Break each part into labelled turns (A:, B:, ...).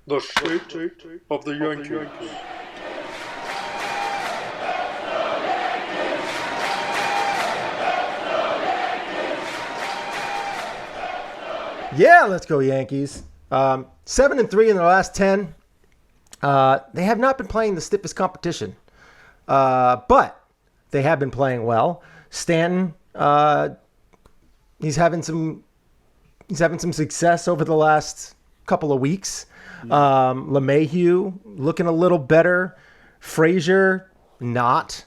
A: The state of the Yankees.
B: Yeah, let's go Yankees. 7-3 in their last 10. They have not been playing the stiffest competition, but they have been playing well. Stanton, he's having some success over the last couple of weeks. LeMahieu looking a little better. Frazier not.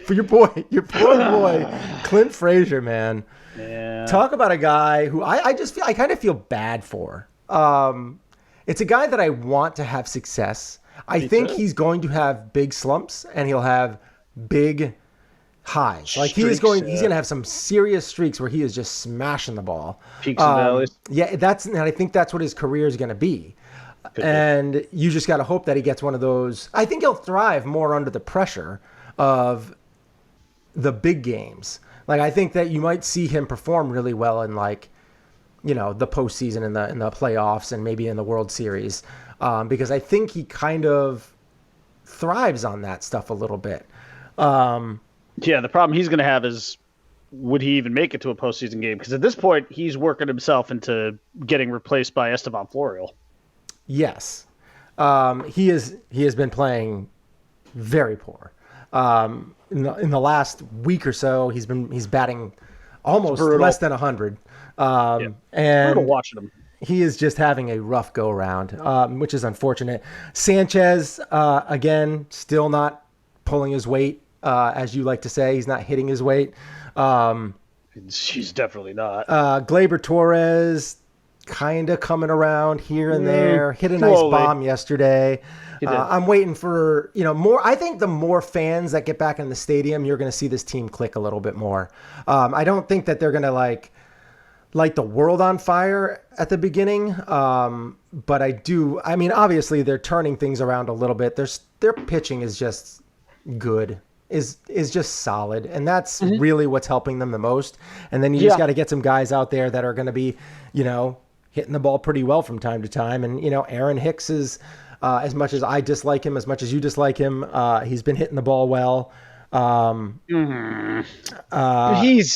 B: For your poor boy, Clint Frazier, man.
C: Yeah.
B: Talk about a guy who I kind of feel bad for. It's a guy that I want to have success. I think he's going to have big slumps and he'll have big highs. Like he's going to have some serious streaks where he is just smashing the ball.
C: Peaks and valleys.
B: Yeah, and I think that's what his career is going to be. And you just got to hope that he gets one of those. I think he'll thrive more under the pressure of the big games. Like I think that you might see him perform really well in like, the postseason in the playoffs and maybe in the World Series, because I think he kind of thrives on that stuff a little bit.
C: Yeah, the problem he's going to have is would he even make it to a postseason game? Because at this point, he's working himself into getting replaced by Esteban Florial.
B: Yes, he has been playing very poor. In the last week or so, he's batting almost less than 100. And
C: brutal watching him.
B: He is just having a rough go around, which is unfortunate. Sanchez, again, still not pulling his weight, as you like to say. He's not hitting his weight.
C: She's definitely not.
B: Gleyber Torres, kind of coming around here and there. Hit a nice bomb yesterday. I'm waiting for more. I think the more fans that get back in the stadium, you're going to see this team click a little bit more. I don't think that they're going to light the world on fire at the beginning, but I do. I mean, obviously they're turning things around a little bit. Their pitching is just good. Is just solid, and that's really what's helping them the most. And then you just got to get some guys out there that are going to be, hitting the ball pretty well from time to time. And Aaron Hicks is. As much as I dislike him, as much as you dislike him, he's been hitting the ball well.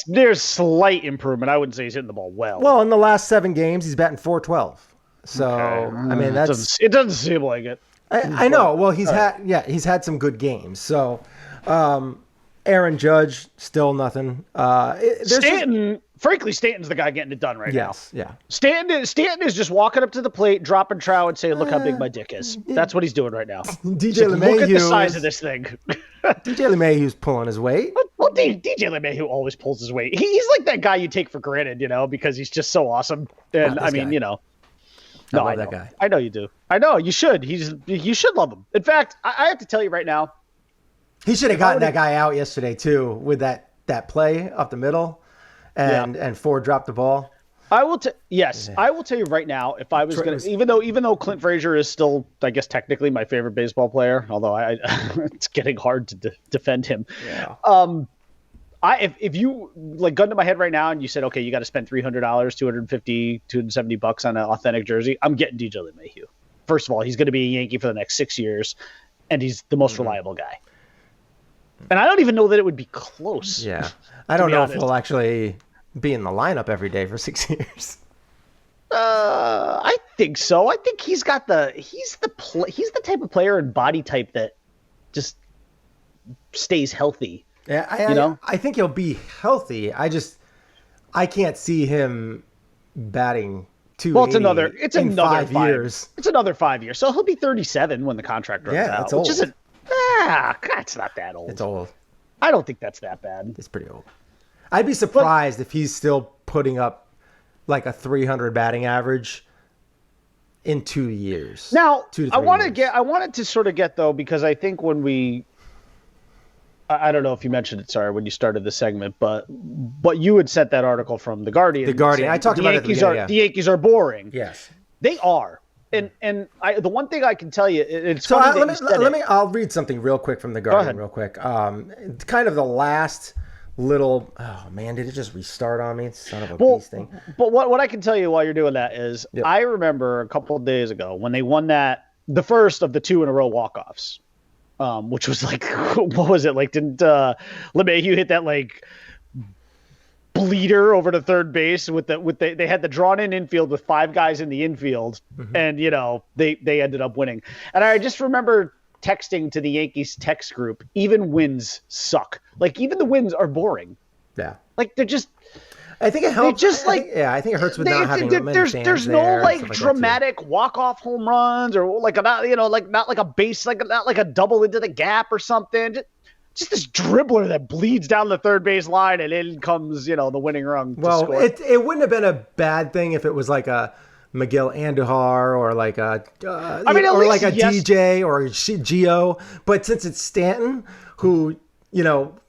C: There's slight improvement. I wouldn't say he's hitting the ball well.
B: Well, in the last 7 games, he's batting .412. So I mean,
C: it doesn't seem like it.
B: I know. Well, he's had some good games. So Aaron Judge still nothing.
C: Frankly, Stanton's the guy getting it done right now.
B: Yeah.
C: Stanton is just walking up to the plate, dropping trow, and saying, "Look how big my dick is." That's what he's doing right now.
B: DJ LeMahieu.
C: Look at the size of this thing.
B: DJ LeMahieu's pulling his weight.
C: Well, DJ LeMahieu always pulls his weight. He's like that guy you take for granted, because he's just so awesome. And I mean,
B: I love that guy.
C: I know you do. I know you should. You should love him. In fact, I have to tell you right now,
B: he should have gotten that guy out yesterday too with that play up the middle. And Ford dropped the ball.
C: I will tell you right now, if I was going to, even though Clint Frazier is still, I guess, technically my favorite baseball player, although it's getting hard to defend him.
B: Yeah.
C: If you gun to my head right now and you said, okay, you got to spend $300, $250, $270 on an authentic jersey, I'm getting DJ LeMahieu. First of all, he's going to be a Yankee for the next 6 years, and he's the most reliable guy. And I don't even know that it would be close.
B: Yeah. I don't know if he'll actually be in the lineup every day for 6 years.
C: I think so. I think he's the type of player and body type that just stays healthy.
B: Yeah, I think he'll be healthy. I can't see him batting 280.
C: Well, it's another
B: 5 years.
C: It's another 5 years. So he'll be 37 when the contract runs out.
B: Yeah, that's old.
C: Which isn't that's not that old.
B: It's old.
C: I don't think that's that bad.
B: It's pretty old. I'd be surprised if he's still putting up like a 300 batting average in 2 years.
C: Now, I wanted to sort of get though, because I think when I don't know if you mentioned it, sorry, when you started the segment, but you had sent that article from The Guardian.
B: The Guardian. I talked about it at the beginning.
C: The Yankees are boring.
B: Yes.
C: They are. And the one thing I can tell you, it's
B: so
C: funny
B: I'll read something real quick from The Guardian real quick. Kind of the last little. Oh man, did it just restart on me? Son of a beast thing.
C: But what I can tell you while you're doing that is, I remember a couple of days ago when they won the first of the 2 in a row walk-offs, which was like, what was it like? Didn't LeMahieu hit that like bleeder over to third base they had the drawn in infield with 5 guys in the infield, and they ended up winning. And I just remember texting to the Yankees text group, even wins suck. Like, even the wins are boring.
B: Yeah.
C: Like, they're just.
B: I think it helps. I think it hurts with not having many fans
C: there's no like dramatic walk-off home runs or like not like a base, not like a double into the gap or something. Just this dribbler that bleeds down the third base line and in comes the winning run.
B: Well,
C: to score.
B: It wouldn't have been a bad thing if it was like a Miguel Andujar or like a like a DJ or a Gio, but since it's Stanton, who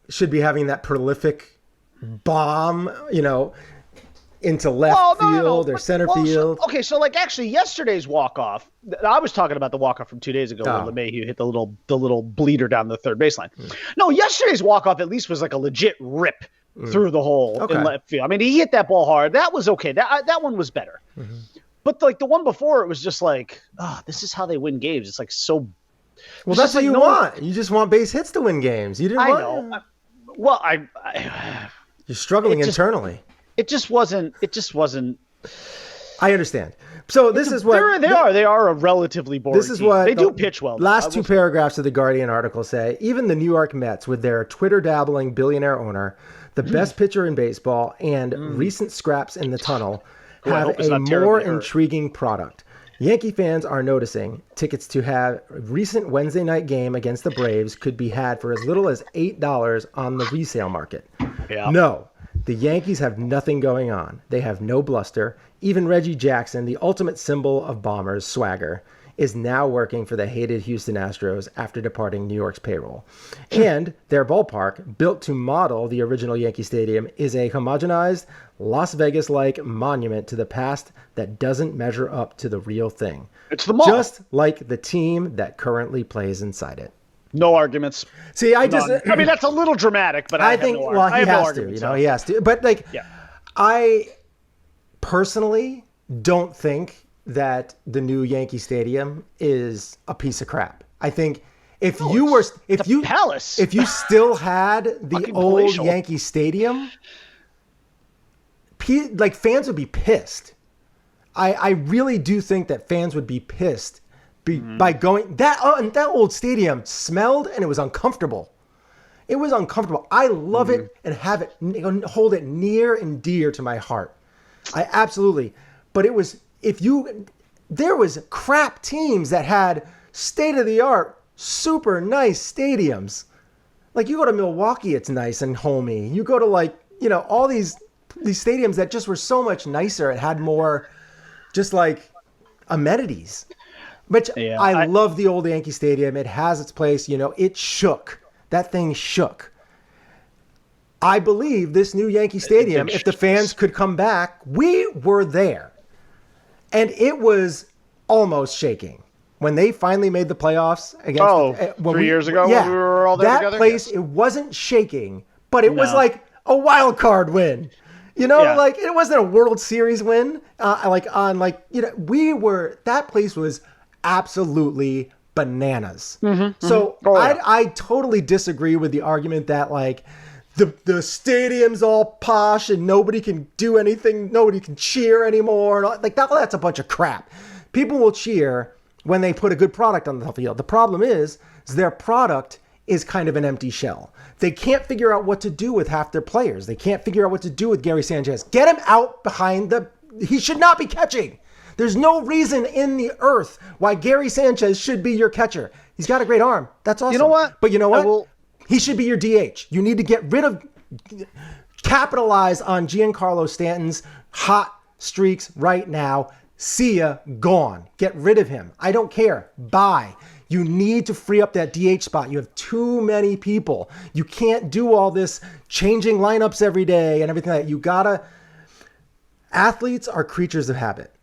B: should be having that prolific bomb, into left field or center field.
C: So like actually yesterday's walk-off, I was talking about the walk-off from 2 days ago where LeMahieu hit the little bleeder down the third baseline. No, yesterday's walk-off at least was like a legit rip through the hole in left field. I mean, he hit that ball hard. That was okay. That one was better. But like the one before, it was just like, this is how they win games. It's like so.
B: Well, that's what you want. You just want base hits to win games. You didn't want. You're struggling internally. It just wasn't. I understand. So this is what
C: they are a relatively boring.
B: This is
C: team.
B: what
C: they do pitch well.
B: Last 2 paragraphs of the Guardian article say. Even the New York Mets, with their Twitter dabbling billionaire owner, the best pitcher in baseball, and recent scraps in the tunnel, have a more intriguing product. Yankee fans are noticing tickets to have recent Wednesday night game against the Braves could be had for as little as $8 on the resale market. Yeah. No. The Yankees have nothing going on. They have no bluster. Even Reggie Jackson, the ultimate symbol of Bombers swagger, is now working for the hated Houston Astros after departing New York's payroll. And their ballpark, built to model the original Yankee Stadium, is a homogenized, Las Vegas-like monument to the past that doesn't measure up to the real thing.
C: It's the mall.
B: Just like the team that currently plays inside it.
C: No arguments.
B: See, I
C: mean, that's a little dramatic, but I think, he
B: has to. But I personally don't think that the new Yankee Stadium is a piece of crap. I think if you still had the old palatial Yankee Stadium, like fans would be pissed. I really do think that fans would be pissed by going that old stadium smelled and it was uncomfortable. It was uncomfortable. I love it and have it hold it near and dear to my heart. I absolutely. But there was crap teams that had state of the art, super nice stadiums. Like you go to Milwaukee, it's nice and homey. You go to all these stadiums that just were so much nicer. It had more just like amenities. Which I love the old Yankee Stadium. It has its place. It shook. That thing shook. I believe this new Yankee Stadium, if the fans could come back, we were there. And it was almost shaking. When they finally made the playoffs against
C: 3 years ago when we were all there together?
B: That place, it wasn't shaking, but it was like a wild card win. Like it wasn't a World Series win. That place was absolutely bananas. So I totally disagree with the argument that like the stadium's all posh and nobody can do anything, nobody can cheer anymore. Like that's a bunch of crap. People will cheer when they put a good product on the field. The problem is their product is kind of an empty shell. They can't figure out what to do with half their players. They can't figure out what to do with Gary Sanchez. Get him out behind he should not be catching. There's no reason in the earth why Gary Sanchez should be your catcher. He's got a great arm. That's awesome.
C: You know what?
B: But you know what? He should be your DH. You need to capitalize on Giancarlo Stanton's hot streaks right now. See ya, gone. Get rid of him. I don't care. Bye. You need to free up that DH spot. You have too many people. You can't do all this changing lineups every day and everything like that. Athletes are creatures of habit.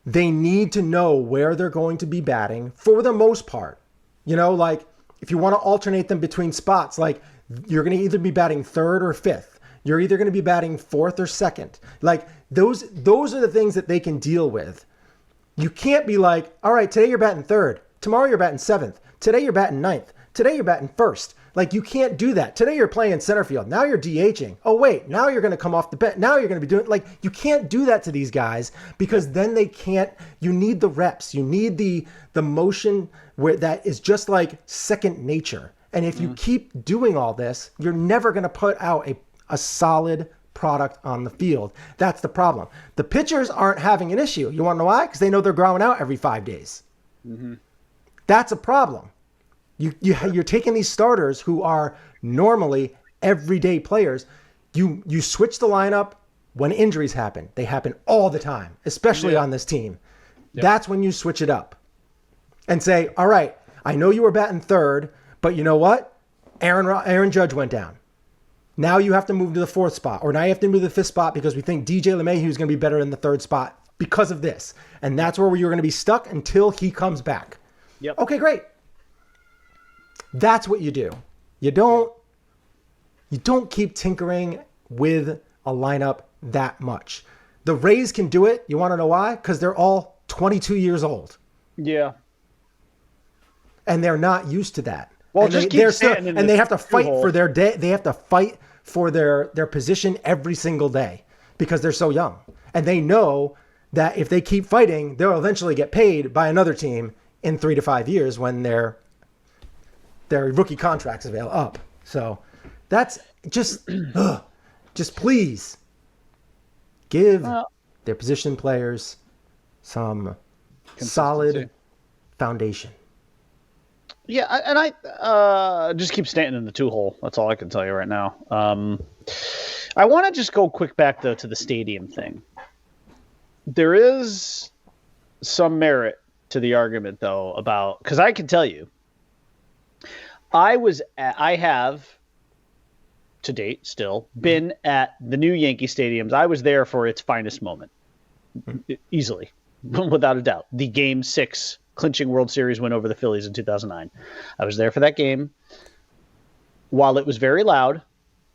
B: They need to know where they're going to be batting for the most part. Like if you want to alternate them between spots, like You're going to either be batting third or fifth. You're either going to be batting fourth or second. Like those are the things that they can deal with. You can't be like, all right, today you're batting third. Tomorrow you're batting seventh. Today you're batting ninth. Today you're batting first. Like you can't do that. Today you're playing center field. Now you're DHing. Oh wait, now you're going to come off the bench. Now you're going to be doing like you can't do that to these guys because then they can't. You need the reps. You need the motion where that is just like second nature. And if you keep doing all this, you're never going to put out a solid product on the field. That's the problem. The pitchers aren't having an issue. You want to know why? Because they know they're growing out every 5 days. Mm-hmm. That's a problem. You're taking these starters who are normally everyday players. You switch the lineup when injuries happen. They happen all the time, especially on this team. Yep. That's when you switch it up and say, all right, I know you were batting third, but you know what? Aaron Judge went down. Now you have to move to the fourth spot, or now you have to move to the fifth spot because we think DJ LeMahieu is going to be better in the third spot because of this. And that's where you're going to be stuck until he comes back.
C: Yep.
B: Okay, great. That's what you do. You don't keep tinkering with a lineup that much. The Rays can do it. You want to know why? Because they're all 22 years old.
C: Yeah.
B: And they're not used to that.
C: Well,
B: and
C: just
B: they have to fight for their day. They have to fight for their position every single day because they're so young. And they know that if they keep fighting, they'll eventually get paid by another team in 3 to 5 years when their rookie contracts avail up. So that's just please give their position players some solid foundation.
C: Yeah, and I just keep standing in the 2-hole. That's all I can tell you right now. I want to just go quick back, though, to the stadium thing. There is some merit to the argument, though, about – because I can tell you, I have, to date still, been at the new Yankee stadiums. I was there for its finest moment, easily, without a doubt. The Game 6 clinching World Series win over the Phillies in 2009. I was there for that game. While it was very loud,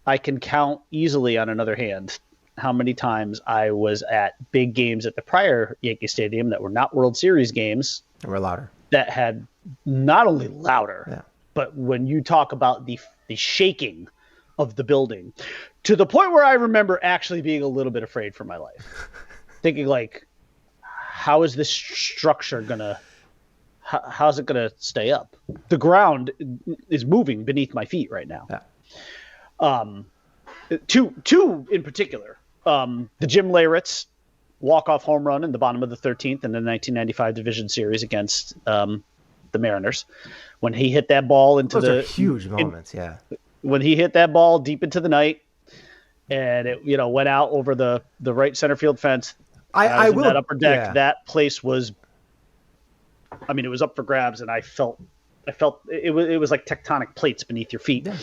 C: I can count easily on another hand how many times I was at big games at the prior Yankee Stadium that were not World Series games.
B: They were louder.
C: That had not only louder, but when you talk about the shaking of the building, to the point where I remember actually being a little bit afraid for my life. Thinking like, how is this structure going to... How's it going to stay up? The ground is moving beneath my feet right now. Yeah. Two in particular. The Jim Leyritz walk-off home run in the bottom of the 13th in the 1995 Division Series against the Mariners. When he hit that ball into
B: Those are huge moments,
C: When he hit that ball deep into the night and it went out over the right center field fence. I was in that upper deck. Yeah. That place was... I mean, it was up for grabs, and I felt it was like tectonic plates beneath your feet. Yeah.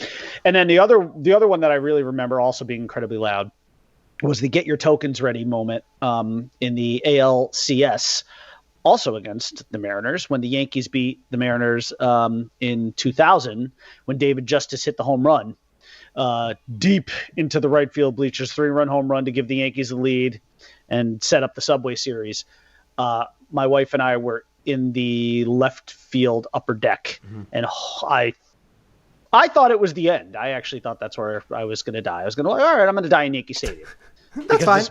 C: And then the other one that I really remember also being incredibly loud was the get your tokens ready moment in the ALCS, also against the Mariners, when the Yankees beat the Mariners in 2000, when David Justice hit the home run deep into the right field bleachers, 3-run home run to give the Yankees the lead and set up the Subway Series. My wife and I were in the left field upper deck, and I thought it was the end. I actually thought that's where I was going to die. I was going to all right, I'm going to die in Yankee Stadium.
B: That's fine.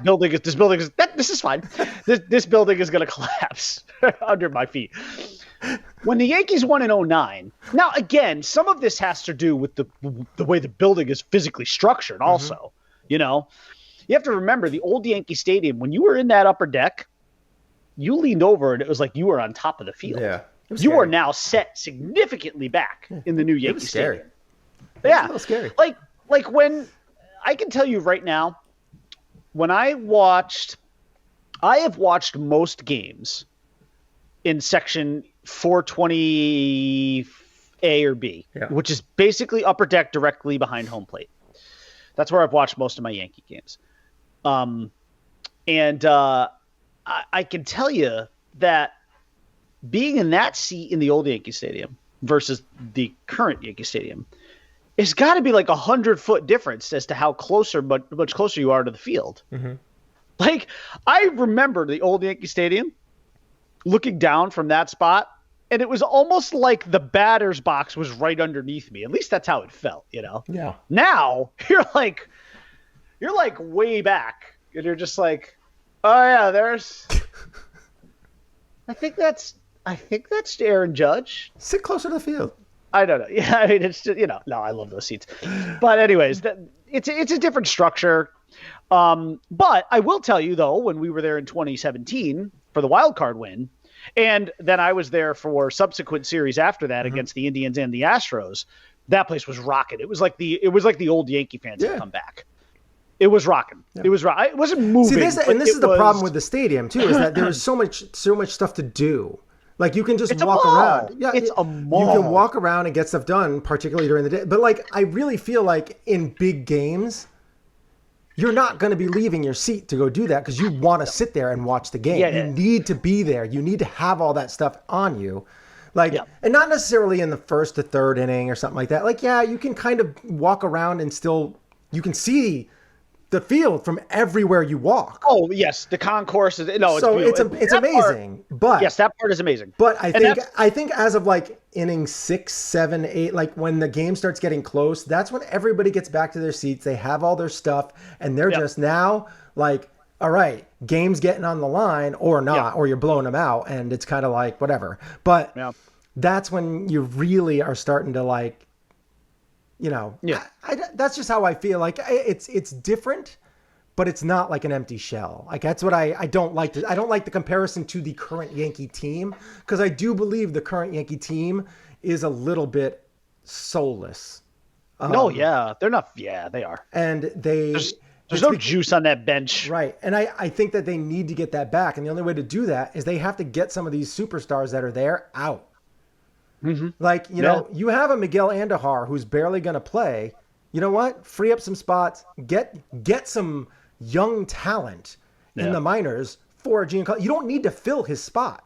C: This is fine. This building is going to collapse under my feet. When the Yankees won in 2009, now again, some of this has to do with the way the building is physically structured. Also, you have to remember the old Yankee Stadium. When you were in that upper deck, you leaned over and it was like you were on top of the field.
B: Yeah,
C: you are now set significantly back in the new Yankee Stadium.
B: Yeah, it was a little scary.
C: Like when I can tell you right now, when I have watched most games in section 420A or B, which is basically upper deck directly behind home plate. That's where I've watched most of my Yankee games. I can tell you that being in that seat in the old Yankee Stadium versus the current Yankee Stadium, it's got to be like 100-foot difference as to how much closer you are to the field.
B: Mm-hmm.
C: Like, I remember the old Yankee Stadium looking down from that spot, and it was almost like the batter's box was right underneath me. At least that's how it felt, you know?
B: Yeah.
C: Now you're like way back, and you're just like, oh yeah, there's. I think that's Aaron Judge.
B: Sit closer to the field.
C: I don't know. Yeah, I mean, it's just, no, I love those seats. But anyways, it's a different structure. But I will tell you, though, when we were there in 2017 for the wild card win, and then I was there for subsequent series after that against the Indians and the Astros, that place was rocking. It was like the old Yankee fans had come back. It was rocking. Yeah. It was rocking. It wasn't moving.
B: See, this is the problem with the stadium too, is that there is so much stuff to do. Like, you can just walk around. Yeah,
C: it's a mall.
B: You can walk around and get stuff done, particularly during the day. But like, I really feel like in big games, you're not going to be leaving your seat to go do that because you want to sit there and watch the game. You need to be there. You need to have all that stuff on you. Like, and not necessarily in the first to third inning or something like that. Like, yeah, you can kind of walk around and still, you can see the field from everywhere you walk.
C: Oh yes, the concourse is
B: it's amazing. But
C: yes, that part is amazing.
B: But I think as of like inning 6, 7, 8, like when the game starts getting close, that's when everybody gets back to their seats. They have all their stuff, and they're just now like, all right, game's getting on the line or not, or you're blowing them out, and it's kind of like whatever. But that's when you really are starting to like. That's just how I feel. Like, it's different, but it's not like an empty shell. Like, that's what I don't like. I don't like the comparison to the current Yankee team, because I do believe the current Yankee team is a little bit soulless.
C: They're not. Yeah, they are.
B: And there's
C: no juice on that bench.
B: Right. And I think that they need to get that back. And the only way to do that is they have to get some of these superstars that are there out. Mm-hmm. Like, you have a Miguel Andujar who's barely going to play. You know what? Free up some spots. Get some young talent in the minors for Giancarlo. You don't need to fill his spot.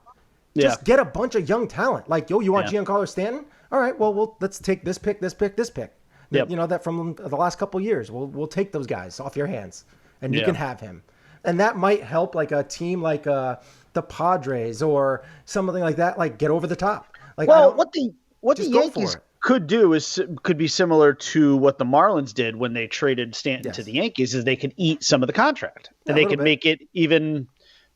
B: Just get a bunch of young talent. Like, you want Giancarlo Stanton? All right, well, let's take this pick, this pick, this pick. Yep. That from the last couple of years. We'll take those guys off your hands, and you can have him. And that might help like a team like the Padres or something like that, like get over the top. Like,
C: what the Yankees could be similar to what the Marlins did when they traded Stanton to the Yankees, is they could eat some of the contract and they could make it even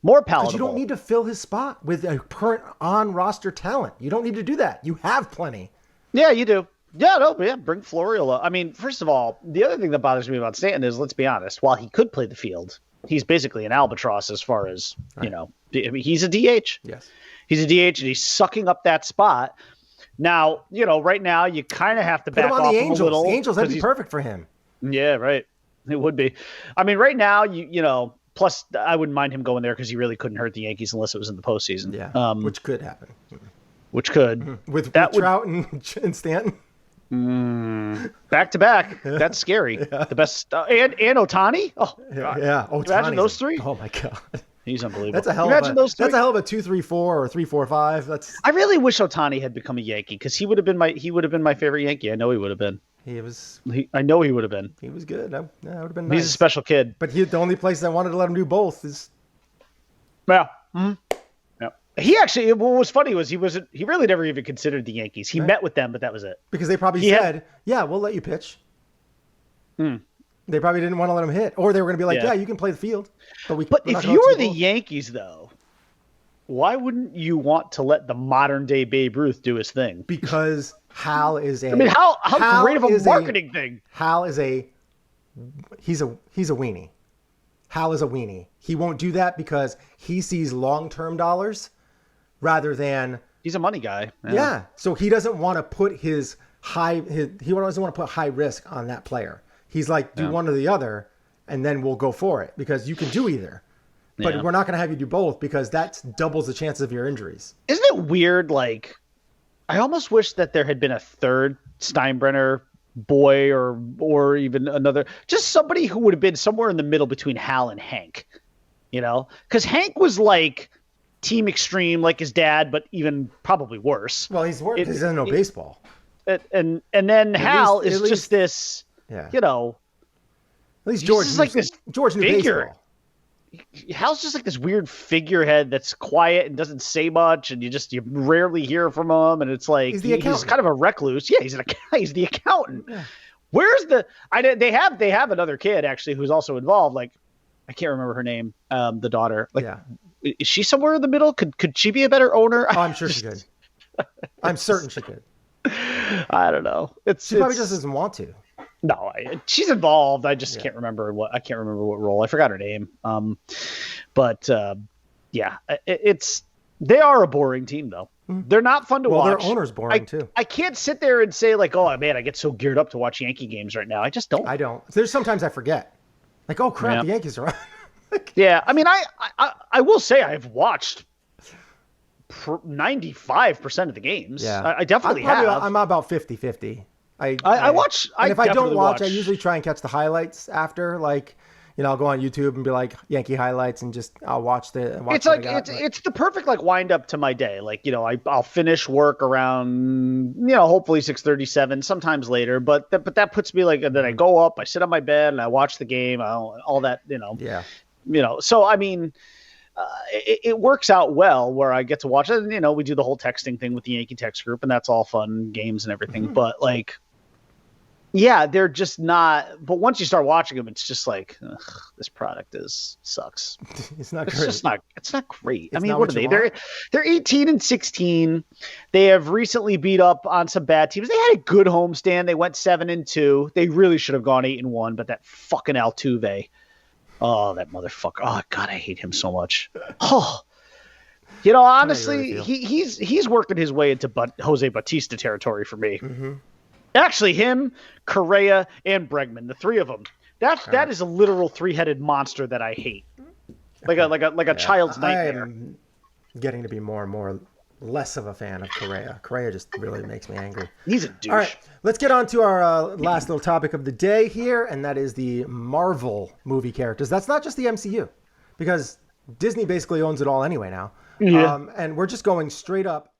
C: more palatable.
B: You don't need to fill his spot with a current on roster talent. You don't need to do that. You have plenty.
C: Yeah, you do. Bring Florial. I mean, first of all, the other thing that bothers me about Stanton is, let's be honest, while he could play the field, he's basically an albatross as far as, I mean, he's a DH.
B: Yes.
C: He's a DH, and he's sucking up that spot. Now, right now, you kind of have to back off
B: the
C: Angels.
B: A little. The Angels, that'd be perfect for him.
C: Yeah, right. It would be. I mean, right now, plus I wouldn't mind him going there because he really couldn't hurt the Yankees unless it was in the postseason.
B: Yeah, which could happen.
C: Which could.
B: With Trout and Stanton.
C: Back to back. That's scary. The best. And Ohtani? Oh,
B: yeah.
C: Imagine those three?
B: Oh, my God.
C: He's unbelievable.
B: That's a hell of a 2-3-4 or 3-4-5.
C: I really wish Ohtani had become a Yankee, because he would have been my favorite Yankee. I know he would have been. I know he would have been.
B: He was good. That would have been nice.
C: He's a special kid.
B: But the only place that wanted to let him do both is.
C: Yeah. Mm-hmm. Yeah. He actually. What was funny was he really never even considered the Yankees. He met with them, but that was it.
B: Because they probably said, "Yeah, we'll let you pitch." They probably didn't want to let him hit, or they were going to be like, "Yeah, you can play the field." But
C: if you were the Yankees, though, why wouldn't you want to let the modern day Babe Ruth do his thing?
B: Because Hal is a.
C: I mean, how great of a marketing thing.
B: Hal is he's a weenie. Hal is a weenie. He won't do that because he sees long-term dollars rather than.
C: He's a money guy.
B: Yeah. So he doesn't want to put he doesn't want to put high risk on that player. He's like, do one or the other, and then we'll go for it, because you can do either. But we're not going to have you do both, because that doubles the chances of your injuries.
C: Isn't it weird? Like, I almost wish that there had been a third Steinbrenner boy or even another, just somebody who would have been somewhere in the middle between Hal and Hank, because Hank was like team extreme, like his dad, but even probably worse.
B: Well, he's worse because he doesn't know baseball.
C: and then Hal is
B: least,
C: just this,
B: yeah.
C: you know.
B: At least George
C: is like this
B: George knew
C: figure.
B: baseball.
C: Hal's just like this weird figurehead that's quiet and doesn't say much, and you rarely hear from him, and it's like
B: he's
C: kind of a recluse. Yeah, he's the accountant. Yeah. Where's the? They have another kid actually who's also involved. Like, I can't remember her name. The daughter. Like, is she somewhere in the middle? Could she be a better owner?
B: Oh, I'm sure she could. I'm certain she could.
C: I don't know. She
B: probably just doesn't want to.
C: No, she's involved. I just can't remember what role. I forgot her name. They are a boring team though. They're not fun to watch.
B: Their owner's boring too.
C: I can't sit there and say like, oh man, I get so geared up to watch Yankee games right now. I just don't.
B: I don't. There's sometimes I forget. Like, oh crap, the Yankees are on.
C: Yeah, I mean, I will say I've watched 95% of the games. Yeah, I definitely have.
B: I'm about 50-50.
C: I watch.
B: And if I don't watch, I usually try and catch the highlights after. Like, I'll go on YouTube and be like Yankee highlights, and I'll watch the.
C: It's like it's the perfect like wind up to my day. Like I'll finish work around hopefully 6:37, sometimes later. But that puts me like, and then I go up, I sit on my bed, and I watch the game. All that
B: Yeah.
C: So I mean. It works out well where I get to watch it. And, we do the whole texting thing with the Yankee text group, and that's all fun games and everything. Mm-hmm. But like, yeah, they're just not. But once you start watching them, it's just like this product sucks.
B: It's not.
C: It's not great. I mean, what are they? They're 18-16. They have recently beat up on some bad teams. They had a good homestand. They went 7-2. They really should have gone 8-1. But that fucking Altuve. Oh, that motherfucker! Oh God, I hate him so much. Oh, honestly, he's working his way into Jose Bautista territory for me. Mm-hmm. Actually, him, Correa, and Bregman, the three of them. That is a literal three-headed monster that I hate, like a child's nightmare.
B: I'm getting to be more and more less of a fan of Correa. Correa just really makes me angry.
C: He's a douche.
B: All right, let's get on to our last little topic of the day here, and that is the Marvel movie characters. That's not just the MCU, because Disney basically owns it all anyway now. Yeah. And we're just going straight up